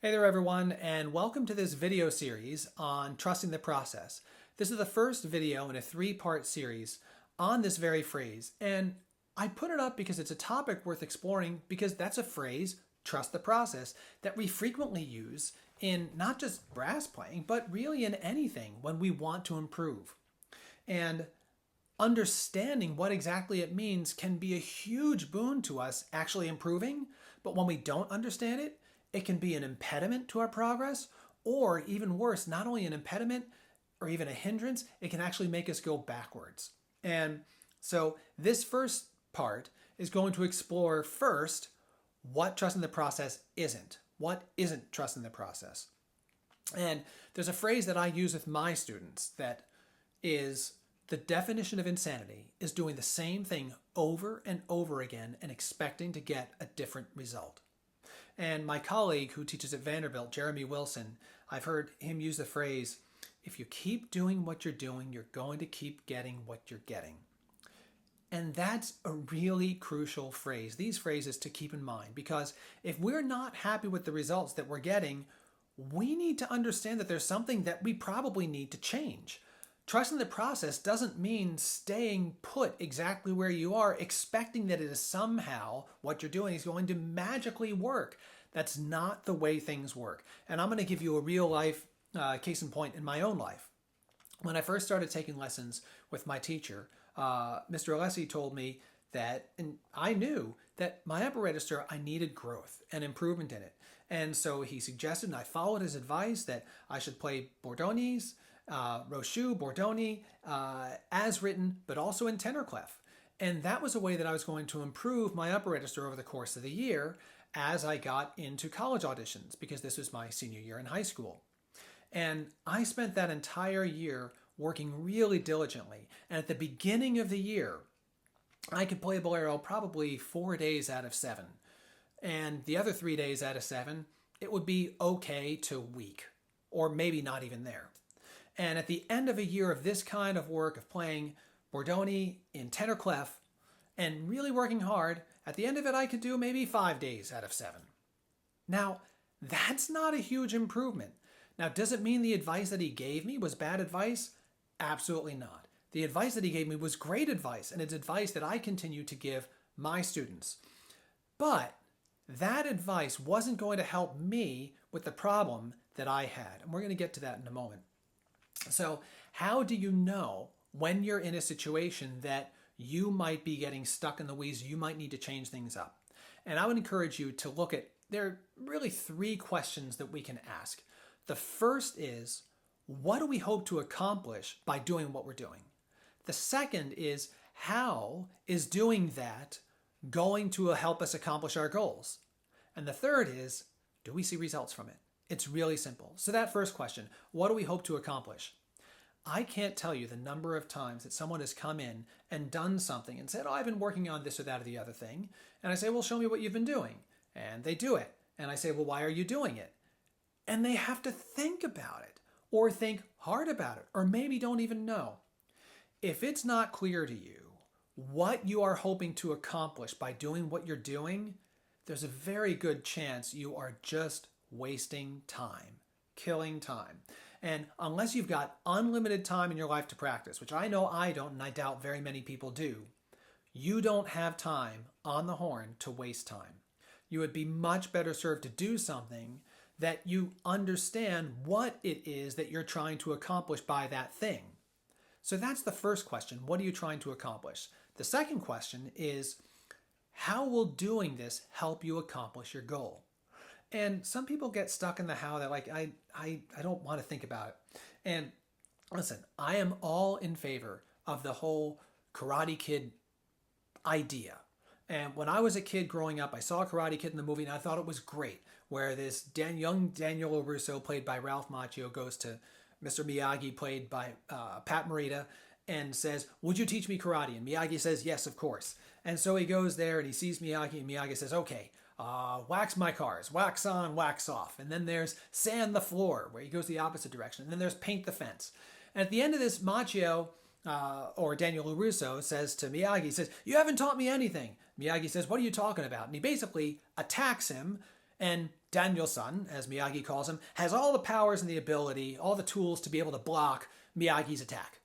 Hey there everyone, and welcome to this video series on trusting the process. This is the first video in a three-part series on this very phrase, and I put it up because it's a topic worth exploring because that's a phrase, trust the process, that we frequently use in not just brass playing, but really in anything when we want to improve. And understanding what exactly it means can be a huge boon to us actually improving, but when we don't understand it, it can be an impediment to our progress, or even worse, not only an impediment or even a hindrance, it can actually make us go backwards. And so this first part is going to explore first what trusting the process isn't. What isn't trusting the process? And there's a phrase that I use with my students that is the definition of insanity is doing the same thing over and over again and expecting to get a different result. And my colleague who teaches at Vanderbilt, Jeremy Wilson, I've heard him use the phrase, if you keep doing what you're doing, you're going to keep getting what you're getting. And that's a really crucial phrase, these phrases to keep in mind, because if we're not happy with the results that we're getting, we need to understand that there's something that we probably need to change. Trusting the process doesn't mean staying put exactly where you are, expecting that it is somehow what you're doing is going to magically work. That's not the way things work. And I'm going to give you a real life case in point in my own life. When I first started taking lessons with my teacher, Mr. Alessi told me that, and I knew that my upper register, I needed growth and improvement in it. And so he suggested, and I followed his advice, that I should play Bordognis, Rochu, Bordoni, as written, but also in tenor clef. And that was a way that I was going to improve my upper register over the course of the year as I got into college auditions, because this was my senior year in high school. And I spent that entire year working really diligently. And at the beginning of the year, I could play Bolero probably 4 days out of 7. And the other 3 days out of 7, it would be okay to weak, or maybe not even there. And at the end of a year of this kind of work, of playing Bordoni in tenor clef and really working hard, at the end of it, I could do maybe 5 days out of 7. Now, that's not a huge improvement. Now, does it mean the advice that he gave me was bad advice? Absolutely not. The advice that he gave me was great advice, and it's advice that I continue to give my students. But that advice wasn't going to help me with the problem that I had. And we're going to get to that in a moment. So, how do you know when you're in a situation that you might be getting stuck in the weeds, you might need to change things up? And I would encourage you to look at, there are really 3 questions that we can ask. The first is, what do we hope to accomplish by doing what we're doing? The second is, how is doing that going to help us accomplish our goals? And the third is, do we see results from it? It's really simple. So that first question, what do we hope to accomplish? I can't tell you the number of times that someone has come in and done something and said, oh, I've been working on this or that or the other thing. And I say, well, show me what you've been doing. And they do it. And I say, well, why are you doing it? And they have to think about it or think hard about it or maybe don't even know. If it's not clear to you what you are hoping to accomplish by doing what you're doing, there's a very good chance you are just wasting time, killing time. And unless you've got unlimited time in your life to practice, which I know I don't, and I doubt very many people do, you don't have time on the horn to waste time. You would be much better served to do something that you understand what it is that you're trying to accomplish by that thing. So that's the first question. What are you trying to accomplish? The second question is, how will doing this help you accomplish your goal? And some people get stuck in the how. They're like, I don't want to think about it. And listen, I am all in favor of the whole Karate Kid idea. And when I was a kid growing up, I saw Karate Kid in the movie and I thought it was great, where this young Daniel LaRusso, played by Ralph Macchio, goes to Mr. Miyagi, played by Pat Morita, and says, would you teach me karate? And Miyagi says, yes, of course. And so he goes there and he sees Miyagi, and Miyagi says, okay, wax my cars, wax on, wax off. And then there's sand the floor, where he goes the opposite direction. And then there's paint the fence. And at the end of this, Macchio, or Daniel LaRusso, says to Miyagi, he says, you haven't taught me anything. Miyagi says, what are you talking about? And he basically attacks him And Daniel-san, as Miyagi calls him, has all the powers and the ability, all the tools to be able to block Miyagi's attack.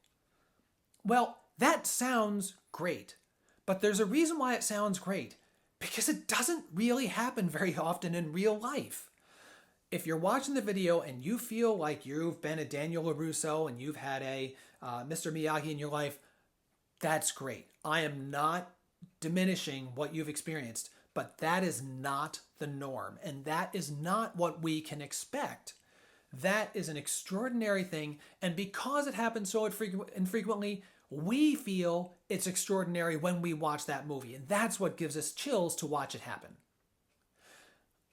Well, that sounds great, but there's a reason why it sounds great, because it doesn't really happen very often in real life. If you're watching the video and you feel like you've been a Daniel LaRusso and you've had a Mr. Miyagi in your life, that's great. I am not diminishing what you've experienced, but that is not the norm, and that is not what we can expect. That is an extraordinary thing, and because it happens so infrequently, we feel it's extraordinary when we watch that movie, and that's what gives us chills to watch it happen.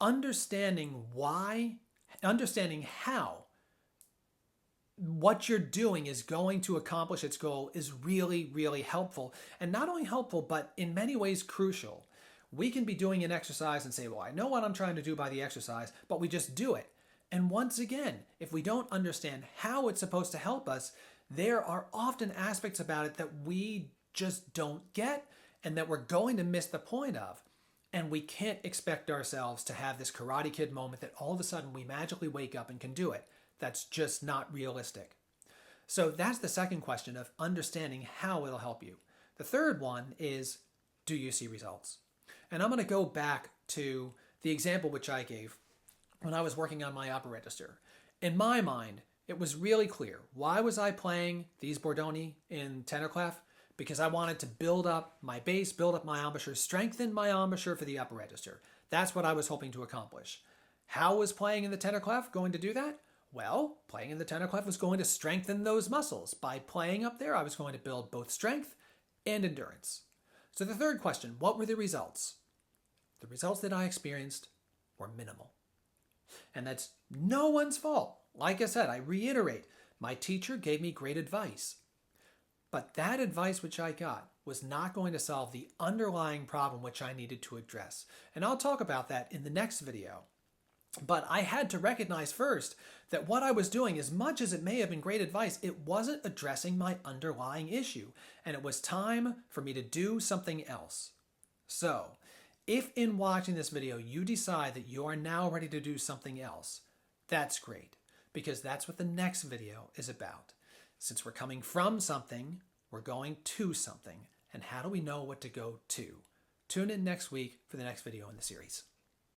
Understanding how what you're doing is going to accomplish its goal is really, really helpful. And not only helpful, but in many ways crucial. We can be doing an exercise and say, well, I know what I'm trying to do by the exercise, but we just do it. And once again, if we don't understand how it's supposed to help us, there are often aspects about it that we just don't get and that we're going to miss the point of. And we can't expect ourselves to have this Karate Kid moment that all of a sudden we magically wake up and can do it. That's just not realistic. So that's the second question of understanding how it'll help you. The third one is, do you see results? And I'm going to go back to the example which I gave when I was working on my upper register. In my mind, it was really clear. Why was I playing these Bordoni in tenor clef? Because I wanted to build up my bass, build up my embouchure, strengthen my embouchure for the upper register. That's what I was hoping to accomplish. How was playing in the tenor clef going to do that? Well, playing in the tenor clef was going to strengthen those muscles. By playing up there, I was going to build both strength and endurance. So the third question, what were the results? The results that I experienced were minimal. And that's no one's fault. Like I said, I reiterate, my teacher gave me great advice. But that advice which I got was not going to solve the underlying problem which I needed to address. And I'll talk about that in the next video. But I had to recognize first that what I was doing, as much as it may have been great advice, it wasn't addressing my underlying issue. And it was time for me to do something else. So, if in watching this video you decide that you are now ready to do something else, that's great, because that's what the next video is about. Since we're coming from something, we're going to something. And how do we know what to go to? Tune in next week for the next video in the series.